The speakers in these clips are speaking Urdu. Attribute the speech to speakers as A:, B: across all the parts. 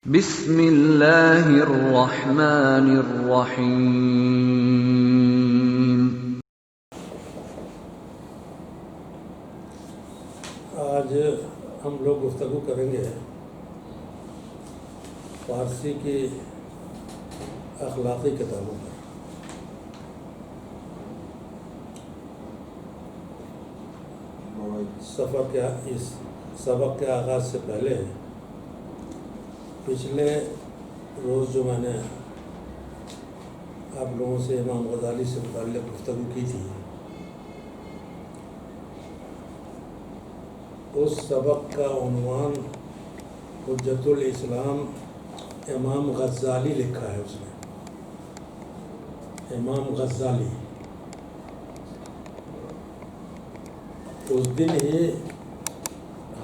A: بسم اللہ الرحمن الرحیم۔
B: آج ہم لوگ گفتگو کریں گے فارسی کی اخلاقی کتابوں پر۔ اس سبق کے آغاز سے پہلے پچھلے روز جو میں نے آپ لوگوں سے امام غزالی سے متعلق گفتگو کی تھی، اس سبق کا عنوان حجت الاسلام امام غزالی لکھا ہے۔ اس نے امام غزالی، اس دن ہی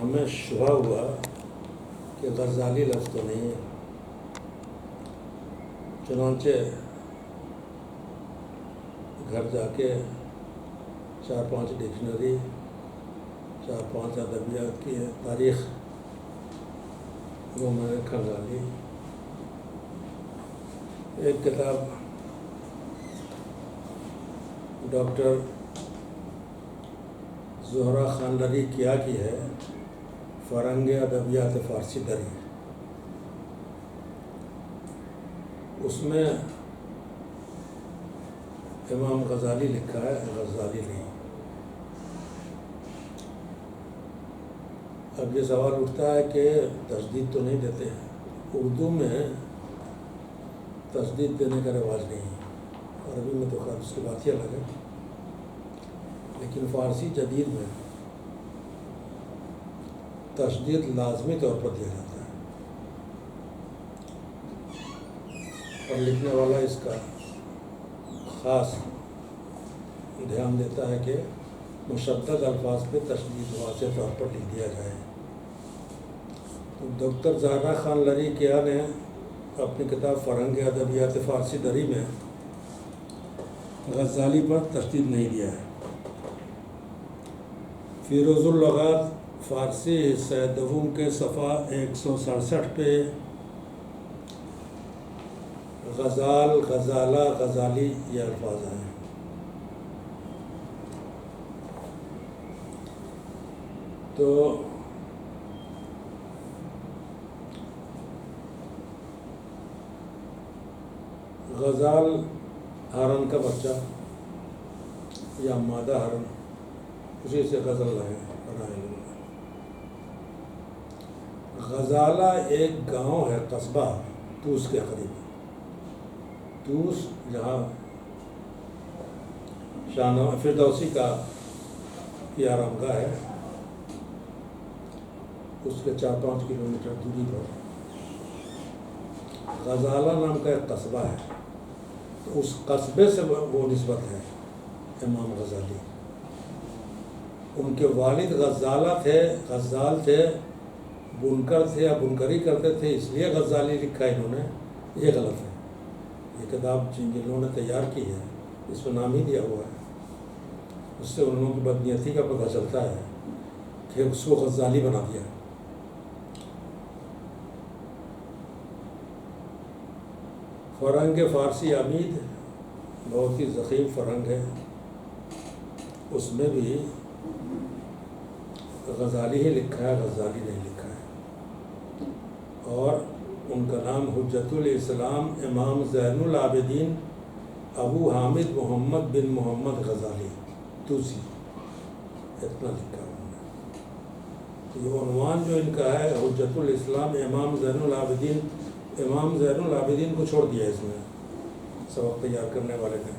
B: ہمیں شبہ ہوا کہ غزالی لفظ تو نہیں ہے، چنانچہ گھر جا کے 4-5 ڈکشنری، 4-5 ادبیات کی تاریخ وہ میں نے کھنگالی۔ ایک کتاب ڈاکٹر زہرہ خانلری کیا کی ہے، فرنگ ادبیات فارسی دری۔ اس میں امام غزالی لکھا ہے، غزالی نہیں۔ اب یہ سوال اٹھتا ہے کہ تشدید تو نہیں دیتے ہیں؟ اردو میں تشدید دینے کا رواج نہیں ہے، عربی میں تو خیر اس کی بات ہی الگ ہے، لیکن فارسی جدید میں تشدید لازمی طور پر دیا جاتا ہے، اور لکھنے والا اس کا خاص دھیان دیتا ہے کہ مشدد الفاظ پہ تشدید واضح طور پر لکھ دیا جائے۔ تو ڈاکٹر زہرہ خانلری کیا نے اپنی کتاب فرنگ ادبیات فارسی دری میں غزالی پر تشدید نہیں دیا ہے۔ فیروز اللغات فارسی حصہ دوم کے صفحہ 167 پہ غزال، غزالہ، غزالی یہ الفاظ ہیں۔ تو غزال ہرن کا بچہ یا مادہ ہرن، اسی سے غزل بنائے۔ غزالہ ایک گاؤں ہے، قصبہ توس کے قریب۔ توس جہاں شاہنامہ فردوسی کا کی آرامگاہ ہے، اس کے 4-5 کلومیٹر دوری پر غزالہ نام کا ایک قصبہ ہے۔ تو اس قصبے سے وہ نسبت ہے امام غزالی۔ ان کے والد غزالہ تھے، غزال تھے، بنکر تھے یا بنکری کرتے تھے، اس لیے غزالی لکھا انہوں نے، یہ غلط ہے۔ یہ کتاب جن لوگوں نے تیار کی ہے اس میں نام ہی دیا ہوا ہے، اس سے ان لوگوں کی بدنیتی کا پتہ چلتا ہے کہ اس کو غزالی بنا دیا۔ فرنگ فارسی عمید بہت ہی ضخیم فرنگ ہے، اس میں بھی غزالی ہی لکھا ہے، غزالی نہیں لکھا ہے۔ اور ان کا نام حجت الاسلام امام زین العابدین ابو حامد محمد بن محمد غزالی توسی، اتنا لکھا انہوں نے۔ یہ عنوان جو ان کا ہے حجت الاسلام امام زین العابدین، امام زین العابدین کو چھوڑ دیا اس میں سبق تیار کرنے والے نے،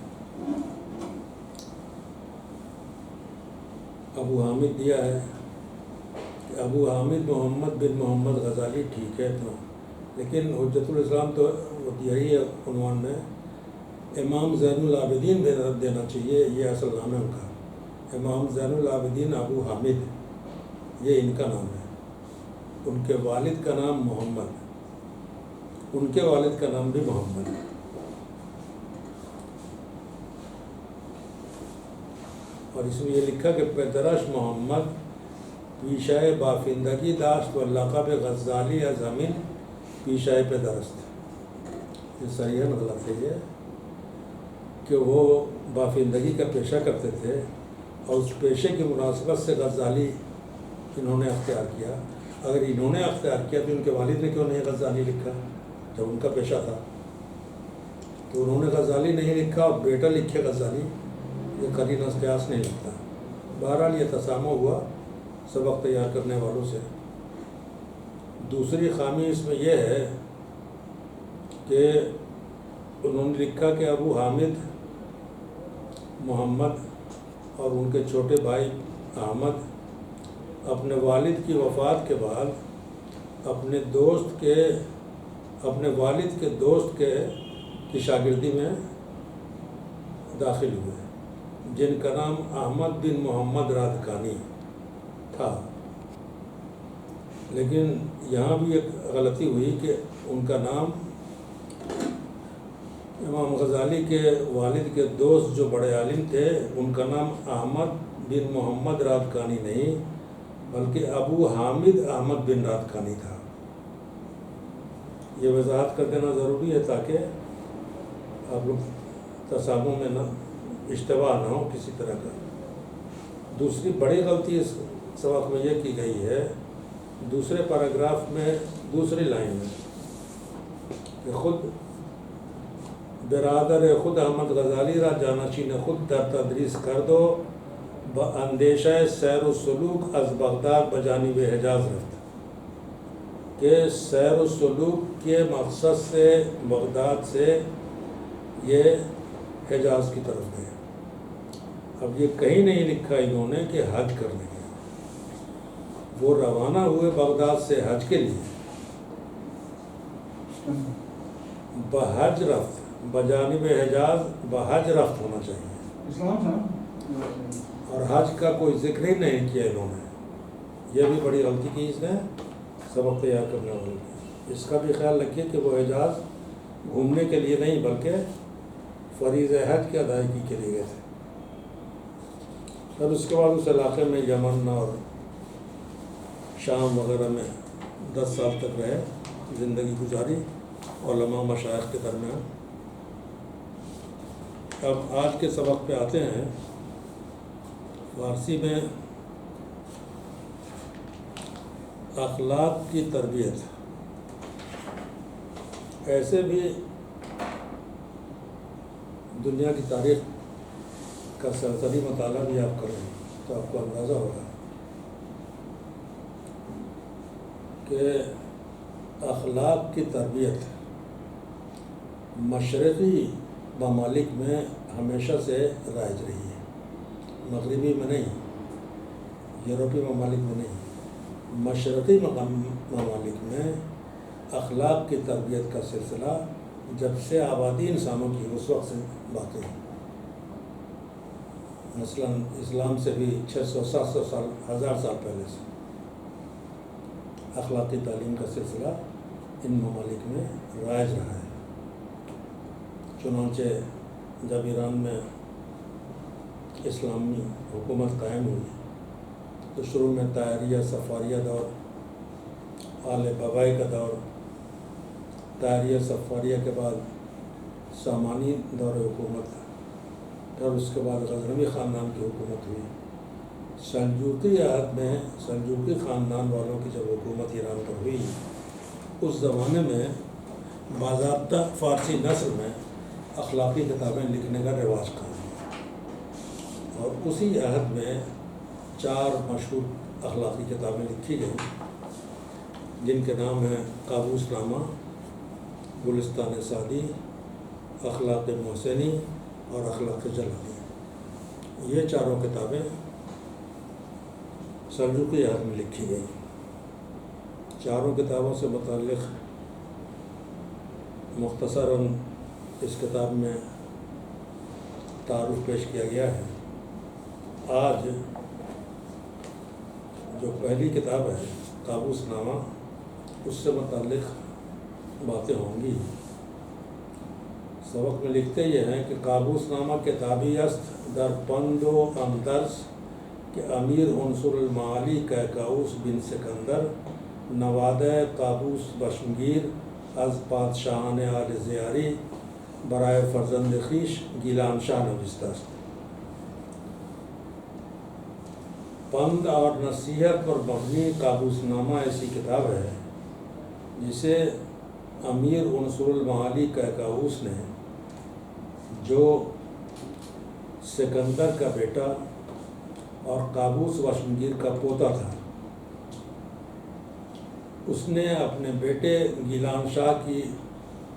B: ابو حامد دیا ہے کہ ابو حامد محمد بن محمد غزالی، ٹھیک ہے اتنا، لیکن حجت الاسلام تو یہی ہے عنوان میں، امام زین العابدین دینا چاہیے، یہ اصل نام ہے ان کا، امام زین العابدین ابو حامد، یہ ان کا نام ہے۔ ان کے والد کا نام محمد، ان کے والد کا نام بھی محمد ہے۔ اور اس میں یہ لکھا کہ پدرش محمد پیشہ بافندگی داشت و لقب غزالی از زمین پیشہ پہ درست، یہ صحیح غلط ہے یہ کہ وہ بافندگی کا پیشہ کرتے تھے اور اس پیشے کی مناسبت سے غزالی انہوں نے اختیار کیا۔ اگر انہوں نے اختیار کیا تو ان کے والد نے کیوں نہیں غزالی لکھا جب ان کا پیشہ تھا؟ تو انہوں نے غزالی نہیں لکھا اور بیٹا لکھے غزالی، یہ قرینہ قیاس نہیں لگتا۔ بہرحال یہ تسامح ہوا سبق تیار کرنے والوں سے۔ دوسری خامی اس میں یہ ہے کہ انہوں نے لکھا کہ ابو حامد محمد اور ان کے چھوٹے بھائی احمد اپنے والد کی وفات کے بعد اپنے والد کے دوست کی شاگردی میں داخل ہوئے، جن کا نام احمد بن محمد رادکانی تھا۔ لیکن یہاں بھی ایک غلطی ہوئی کہ ان کا نام امام غزالی کے والد کے دوست جو بڑے عالم تھے ان کا نام احمد بن محمد رادکانی نہیں بلکہ ابو حامد احمد بن رادکانی تھا۔ یہ وضاحت کر دینا ضروری ہے تاکہ آپ لوگ تسامح میں نہ اشتباہ نہ ہو کسی طرح کا۔ دوسری بڑی غلطی اس سبق میں یہ کی گئی ہے، دوسرے پیراگراف میں دوسری لائن میں کہ خود برادر خود احمد غزالی را جانشین خود در تدریس کرد و با اندیشہ سیر و سلوک از بغداد بجانب حجاز رفت، کہ سیر و سلوک کے مقصد سے بغداد سے یہ حجاز کی طرف گئے۔ اب یہ کہیں نہیں لکھا انہوں نے کہ حج کرنے گئے، وہ روانہ ہوئے بغداد سے حج کے لیے۔ بحج رفت، بجانب حجاز بحج رفت ہونا چاہیے، اور حج کا کوئی ذکر ہی نہیں کیا انہوں نے۔ یہ بھی بڑی غلطی کی اس نے سبق تیار کرنے والوں کی۔ اس کا بھی خیال رکھیے کہ وہ حجاز گھومنے کے لیے نہیں بلکہ فریضہ حج کی ادائیگی کے لیے گئے تھے۔ پھر اس کے بعد اس علاقے میں یمن اور شام وغیرہ میں 10 سال تک رہے، زندگی گزاری علماء مشائخ کے درمیان۔ اب آج کے سبق پہ آتے ہیں۔ فارسی میں اخلاق کی تربیت، ایسے بھی دنیا کی تاریخ کا سرسری مطالعہ بھی آپ کریں تو آپ کو اندازہ ہوگا کہ اخلاق کی تربیت مشرقی ممالک میں ہمیشہ سے رائج رہی ہے، مغربی میں نہیں، یورپی ممالک میں نہیں، مشرقی ممالک میں اخلاق کی تربیت کا سلسلہ جب سے آبادی انسانوں کی اس وقت سے باقی ہے۔ مثلاً اسلام سے بھی 600-700 سال 1000 سال پہلے سے اخلاقی تعلیم کا سلسلہ ان ممالک میں رائج رہا ہے۔ چنانچہ جب ایران میں اسلامی حکومت قائم ہوئی تو شروع میں طاہریہ صفاریہ دور، آل بابائی کا دور، طاہریہ صفاریہ کے بعد سامانی دور حکومت، پھر اس کے بعد غزنوی خاندان کی حکومت ہوئی۔ سلجوقی عہد میں سلجوقی خاندان والوں کی جب حکومت ایران پر ہوئی، اس زمانے میں باضابطہ فارسی نثر میں اخلاقی کتابیں لکھنے کا رواج قائم ہوا، اور اسی عہد میں 4 مشہور اخلاقی کتابیں لکھی گئیں جن کے نام ہیں قابوس نامہ، گلستان سعدی، اخلاق محسنی اور اخلاق جلالی۔ یہ 4 کتابیں سلجوقی عہد میں لکھی گئیں۔ 4 کتابوں سے متعلق مختصراً اس کتاب میں تعارف پیش کیا گیا ہے۔ آج جو پہلی کتاب ہے قابوس نامہ، اس سے متعلق باتیں ہوں گی۔ سبق میں لکھتے یہ ہیں کہ قابوس نامہ کتابی است در پند و اندرس کہ امیر عنصر المعالی کیکاؤس بن سکندر نوادہ قابوس بشمگیر از پادشاہان آل زیاری برائے فرزند خویش گیلان شاہ نوشته است. پند اور نصیحت پر مبنی قابوس نامہ ایسی کتاب ہے جسے امیر عنصر المعالی کیکاؤس نے، جو سکندر کا بیٹا اور قابوس وشمگیر کا پوتا تھا، اس نے اپنے بیٹے گیلان شاہ کی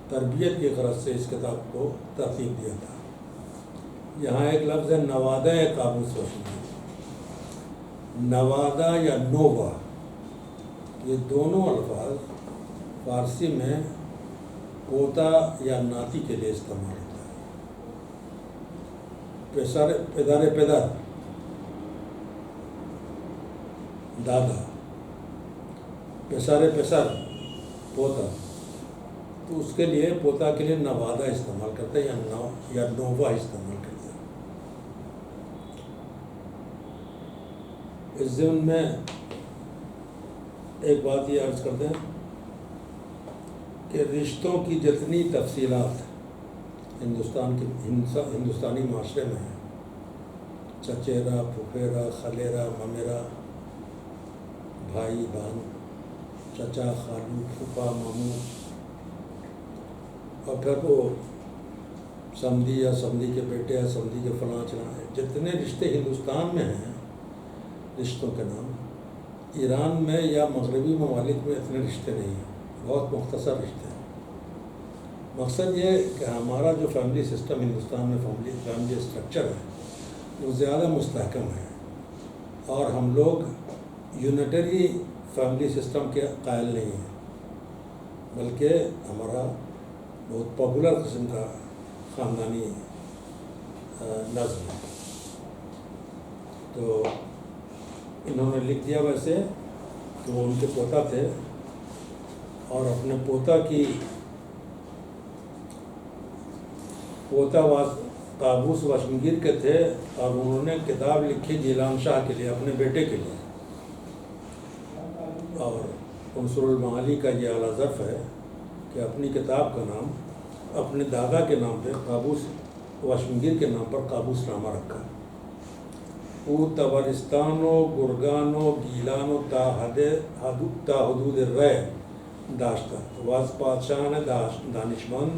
B: تربیت کی غرض سے اس کتاب کو ترتیب دیا تھا. یہاں ایک لفظ ہے نوادہ قابوس وشمگیر. نوادہ یا نووا، یہ دونوں الفاظ فارسی میں پوتا یا ناتی کے لیے استعمال ہوتا ہے. پدر دادا، پسر پوتا، تو اس کے لیے پوتا کے لیے نوادہ استعمال کرتے ہیں یا نووا استعمال کرتے ہیں. اس ضمن میں ایک بات یہ عرض کرتے ہیں کہ رشتوں کی جتنی تفصیلات ہندوستانی معاشرے میں ہیں، چچیرا، پھپھیرا، خلیرا، ممیرا، بھائی بہن، چچا، خالو، پھوپھا، ماموں، اور پھر وہ سمدھی یا سمدھی کے بیٹے یا سمدھی کے فلاں چلاں، جتنے رشتے ہندوستان میں ہیں رشتوں کے نام، ایران میں یا مغربی ممالک میں اتنے رشتے نہیں ہیں، بہت مختصر رشتے ہیں. مقصد یہ کہ ہمارا جو فیملی سسٹم ہندوستان میں فیملی اسٹرکچر ہے وہ زیادہ مستحکم ہے، اور ہم لوگ یونیٹری فیملی سسٹم کے قائل نہیں ہیں، بلکہ ہمارا بہت پاپولر قسم کا خاندانی نظم ہے. تو انہوں نے لکھ دیا ویسے کہ وہ ان کے پوتا تھے اور اپنے پوتا قابوس وشمگیر کے تھے، اور انہوں نے کتاب لکھی گیلان شاہ کے لیے، اپنے بیٹے کے لیے. اور عنصر المعالی کا یہ اعلیٰ ظرف ہے کہ اپنی کتاب کا نام اپنے دادا کے نام پہ، قابوس وشمگیر کے نام پر قابوس نامہ رکھا. او تبرستان و گرگان و گیلان و تا حدود رے داشتہ واز پادشاہان دانشمند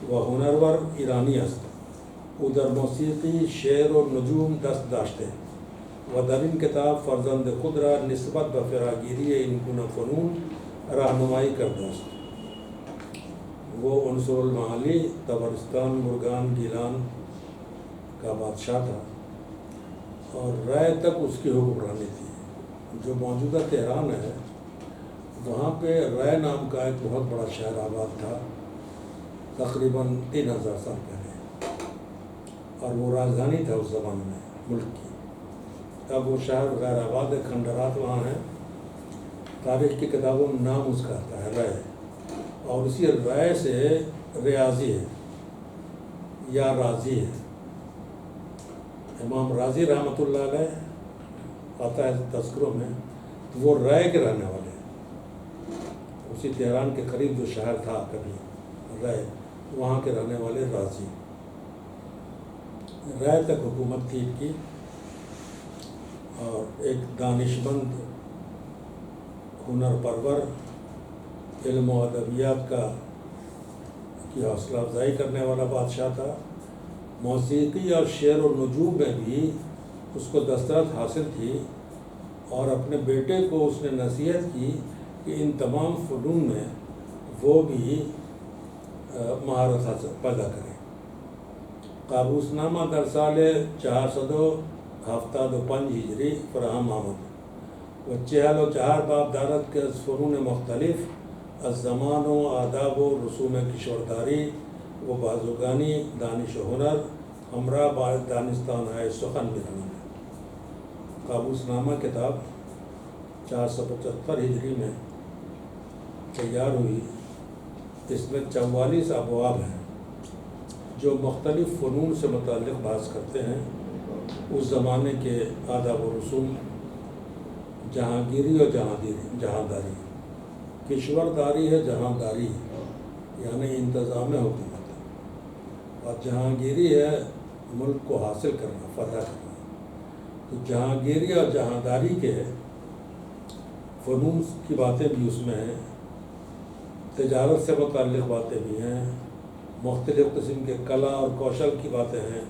B: و ہنرور ایرانی است. او در موسیقی، شعر و نجوم دست داشته و در این کتاب فرزند خود را نسبت به فراگیری این گونه فنون راهنمایی کرده است. وہ عنصر المعالی تبرستان، گرگان، گیلان کا بادشاہ تھا اور رائے تک اس کی حکمرانی تھی. جو موجودہ تہران ہے وہاں پہ رائے نام کا ایک بہت بڑا شہر آباد تھا تقریباً 3000 سال پہلے، اور وہ راجدھانی تھا اس زمانے میں ملک کی. اب وہ شہر غیر آباد ہے، کھنڈرات وہاں ہیں. تاریخ کی کتابوں میں نام اس کا آتا ہے رائے، اور اسی رائے سے ریاضی ہے یا راضی ہے. امام راضی رحمۃ اللہ علیہ آتا ہے تذکروں میں، وہ رائے کے رہنے والے ہیں. اسی تہران کے قریب جو شہر تھا کبھی رائے، وہاں کے رہنے والے راضی. رائے تک حکومت تھی ان کی، اور ایک دانشمند، ہنر پرور، علم و ادبیات کی حوصلہ افزائی کرنے والا بادشاہ تھا. موسیقی اور شعر و نجوم میں بھی اس کو دسترس حاصل تھی، اور اپنے بیٹے کو اس نے نصیحت کی کہ ان تمام فنون میں وہ بھی مہارت پیدا کرے. قابوس نامہ در سال 475 ہجری فراہم آمد و 44 باب دارد کے از فنون مختلف از زمان و آداب و رسوم کشورداری و بازوگانی دانش و ہنر ہمراہ با دانستان ہے سخن برہنہ. قابوس نامہ کتاب 475 ہجری میں تیار ہوئی. اس میں 44 ابواب ہیں جو مختلف فنون سے متعلق بحث کرتے ہیں. اس زمانے کے آداب و رسوم، جہانگیری اور جہانداری، کشورداری ہے جہانداری، یعنی انتظام حکومت، اور جہانگیری ہے ملک کو حاصل کرنا، فتح کرنا۔ تو جہانگیری اور جہانداری کے فنون کی باتیں بھی اس میں ہیں، تجارت سے متعلق باتیں بھی ہیں، مختلف قسم کے کلا اور کوشل کی باتیں ہیں،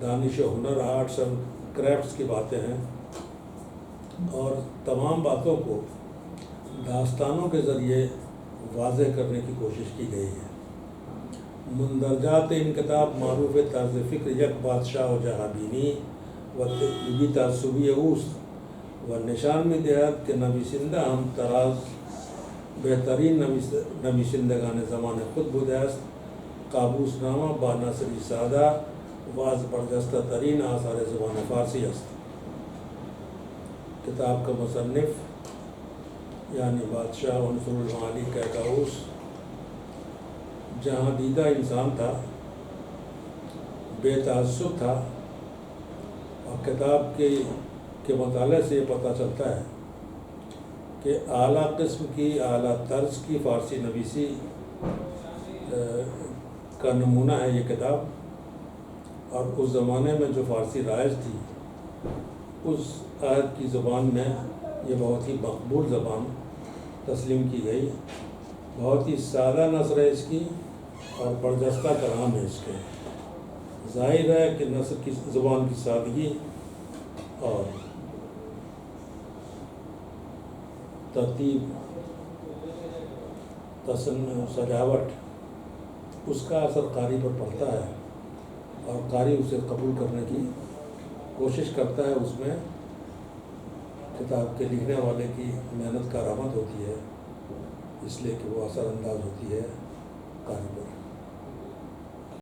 B: دانش و ہنر، آرٹس اینڈ کرافٹس کی باتیں ہیں، اور تمام باتوں کو داستانوں کے ذریعے واضح کرنے کی کوشش کی گئی ہے۔ مندرجات ان کتاب معروف طرز فکر یک بادشاہ و جہاں بینی و طبی تعصبی اوست و نشان میں دہد کہ نویسندہ ہم طراز بہترین نویسندگان زمان خود بوده است. قابوس نامہ با ناصری سادہ و از برجستہ ترین آثار زبان فارسی است. کتاب کا مصنف یعنی بادشاہ عنصر المعالی کیکاؤس جہاں دیدہ انسان تھا، بے تعصب تھا، اور کتاب کے مطالعے سے یہ پتہ چلتا ہے کہ اعلیٰ قسم کی، اعلیٰ طرز کی فارسی نویسی کا نمونہ ہے یہ کتاب، اور اس زمانے میں جو فارسی رائج تھی اس عہد کی زبان میں یہ بہت ہی مقبول زبان تسلیم کی گئی. بہت ہی سادہ نثر ہے اس کی اور برجستہ کلام ہے اس کے. ظاہر ہے کہ نثر کی زبان کی سادگی اور ترتیب، سجاوٹ، اس کا اثر قاری پر پڑتا ہے اور قاری اسے قبول کرنے کی کوشش کرتا ہے. اس میں کتاب کے لکھنے والے کی محنت کارآمد ہوتی ہے، اس لیے کہ وہ اثر انداز ہوتی ہے.